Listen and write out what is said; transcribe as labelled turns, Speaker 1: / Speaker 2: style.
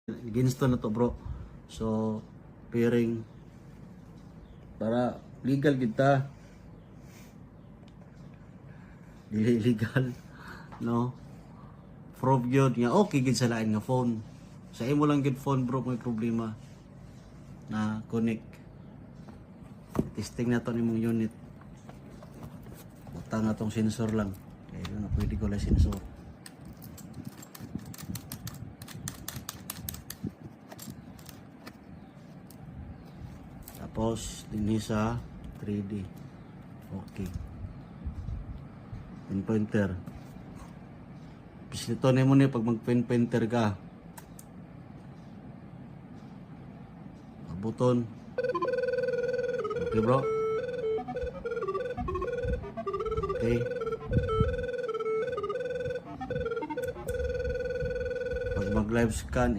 Speaker 1: Ginsto na to bro. So pairing para legal kita. Dili legal no. Prove gyud nga okay gid sa lain nga phone. Sa imo lang gid phone bro may problema na connect. Testing na to nimong unit. Butang na tong sensor lang. Kaya na pwede ko lang sensor. Tapos din sa 3D. Okay. Pin pointer. Pislito na mo ni pag mag pin pointer ka. Button. Okay bro. Okay. Pag mag live scan,